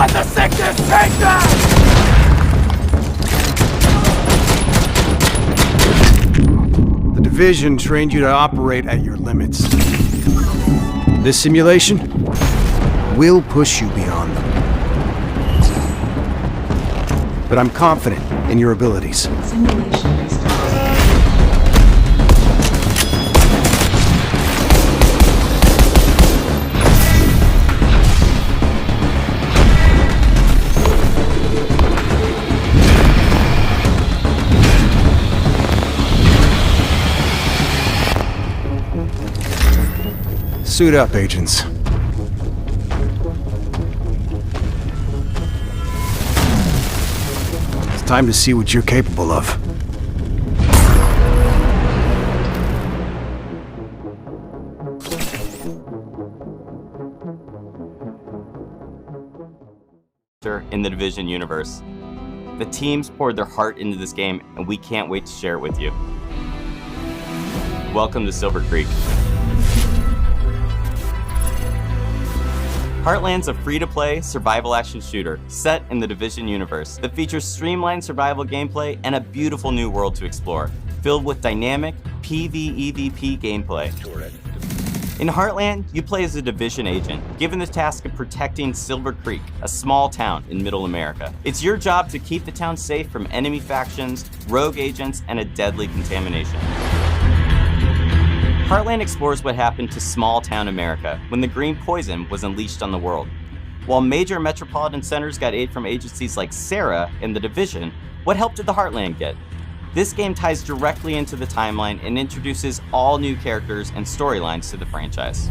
Let the sickness take them! The Division trained you to operate at your limits. This simulation will push you beyond them. But I'm confident in your abilities. Simulation restarted. Suit up, agents. It's time to see what you're capable of. In the Division universe. The teams poured their heart into this game, and we can't wait to share it with you. Welcome to Silver Creek. Heartland's a free-to-play survival action shooter set in the Division universe that features streamlined survival gameplay and a beautiful new world to explore, filled with dynamic PvEvP gameplay. In Heartland, you play as a Division agent, given the task of protecting Silver Creek, a small town in Middle America. It's your job to keep the town safe from enemy factions, rogue agents, and a deadly contamination. Heartland explores what happened to small-town America when the green poison was unleashed on the world. While major metropolitan centers got aid from agencies like SARA and the Division, what help did the Heartland get? This game ties directly into the timeline and introduces all new characters and storylines to the franchise.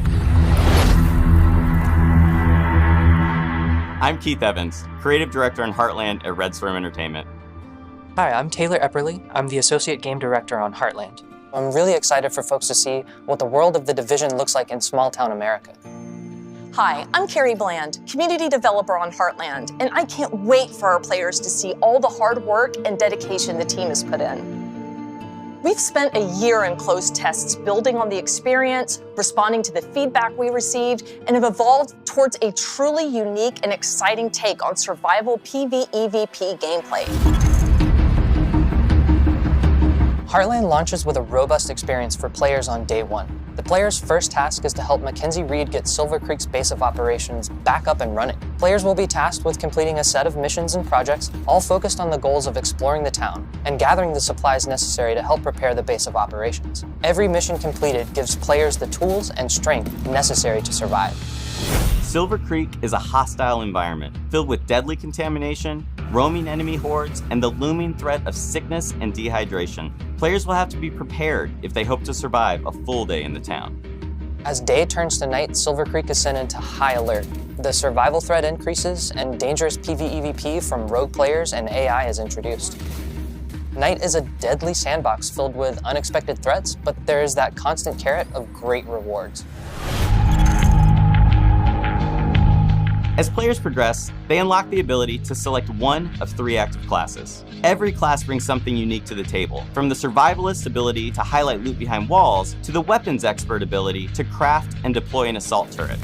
I'm Keith Evans, Creative Director on Heartland at Red Storm Entertainment. Hi, I'm Taylor Epperly. I'm the Associate Game Director on Heartland. I'm really excited for folks to see what the world of the Division looks like in small-town America. Hi, I'm Carrie Bland, Community Developer on Heartland, and I can't wait for our players to see all the hard work and dedication the team has put in. We've spent a year in closed tests building on the experience, responding to the feedback we received, and have evolved towards a truly unique and exciting take on survival PvEvP gameplay. Heartland launches with a robust experience for players on day one. The player's first task is to help Mackenzie Reed get Silver Creek's base of operations back up and running. Players will be tasked with completing a set of missions and projects, all focused on the goals of exploring the town and gathering the supplies necessary to help prepare the base of operations. Every mission completed gives players the tools and strength necessary to survive. Silver Creek is a hostile environment filled with deadly contamination, roaming enemy hordes, and the looming threat of sickness and dehydration. Players will have to be prepared if they hope to survive a full day in the town. As day turns to night, Silver Creek is sent into high alert. The survival threat increases, and dangerous PvEvP from rogue players and AI is introduced. Night is a deadly sandbox filled with unexpected threats, but there is that constant carrot of great rewards. As players progress, they unlock the ability to select one of 3 active classes. Every class brings something unique to the table, from the survivalist ability to highlight loot behind walls, to the weapons expert ability to craft and deploy an assault turret.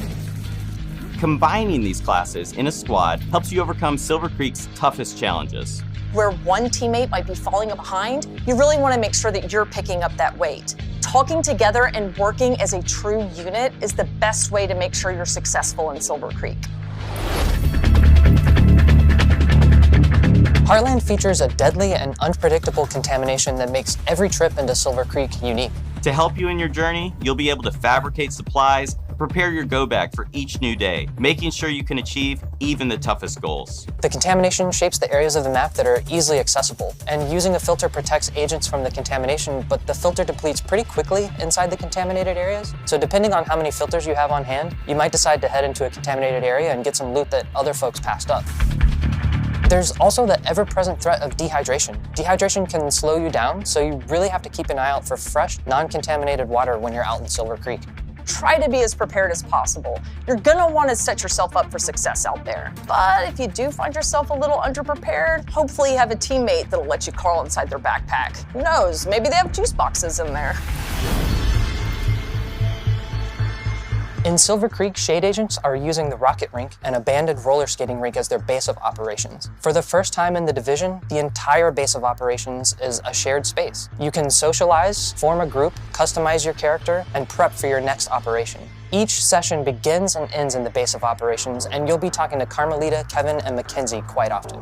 Combining these classes in a squad helps you overcome Silver Creek's toughest challenges. Where one teammate might be falling behind, you really want to make sure that you're picking up that weight. Talking together and working as a true unit is the best way to make sure you're successful in Silver Creek. Heartland features a deadly and unpredictable contamination that makes every trip into Silver Creek unique. To help you in your journey, you'll be able to fabricate supplies, prepare your go bag for each new day, making sure you can achieve even the toughest goals. The contamination shapes the areas of the map that are easily accessible, and using a filter protects agents from the contamination, but the filter depletes pretty quickly inside the contaminated areas. So depending on how many filters you have on hand, you might decide to head into a contaminated area and get some loot that other folks passed up. There's also the ever-present threat of dehydration. Dehydration can slow you down, so you really have to keep an eye out for fresh, non-contaminated water when you're out in Silver Creek. Try to be as prepared as possible. You're gonna want to set yourself up for success out there. But if you do find yourself a little underprepared, hopefully you have a teammate that'll let you crawl inside their backpack. Who knows, maybe they have juice boxes in there. In Silver Creek, Shade Agents are using the rocket rink and abandoned roller skating rink as their base of operations. For the first time in the Division, the entire base of operations is a shared space. You can socialize, form a group, customize your character, and prep for your next operation. Each session begins and ends in the base of operations, and you'll be talking to Carmelita, Kevin, and Mackenzie quite often.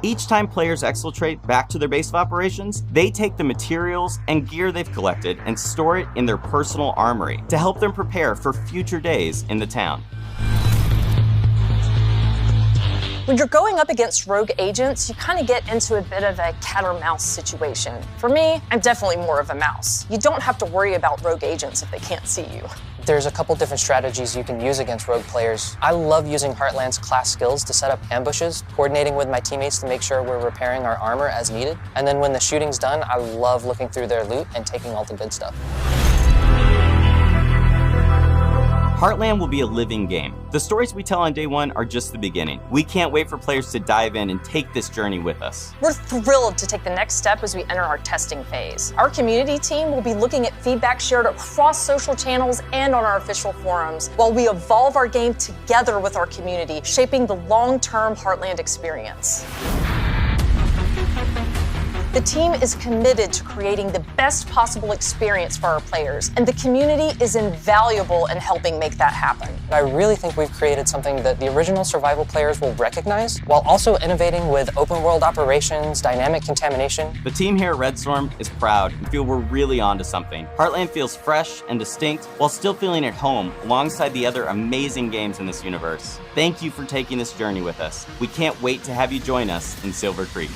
Each time players exfiltrate back to their base of operations, they take the materials and gear they've collected and store it in their personal armory to help them prepare for future days in the town. When you're going up against rogue agents, you kind of get into a bit of a cat or mouse situation. For me, I'm definitely more of a mouse. You don't have to worry about rogue agents if they can't see you. There's a couple different strategies you can use against rogue players. I love using Heartland's class skills to set up ambushes, coordinating with my teammates to make sure we're repairing our armor as needed. And then when the shooting's done, I love looking through their loot and taking all the good stuff. Heartland will be a living game. The stories we tell on day one are just the beginning. We can't wait for players to dive in and take this journey with us. We're thrilled to take the next step as we enter our testing phase. Our community team will be looking at feedback shared across social channels and on our official forums, while we evolve our game together with our community, shaping the long-term Heartland experience. The team is committed to creating the best possible experience for our players, and the community is invaluable in helping make that happen. I really think we've created something that the original survival players will recognize, while also innovating with open world operations, dynamic contamination. The team here at Red Storm is proud and feel we're really onto something. Heartland feels fresh and distinct while still feeling at home alongside the other amazing games in this universe. Thank you for taking this journey with us. We can't wait to have you join us in Silver Creek.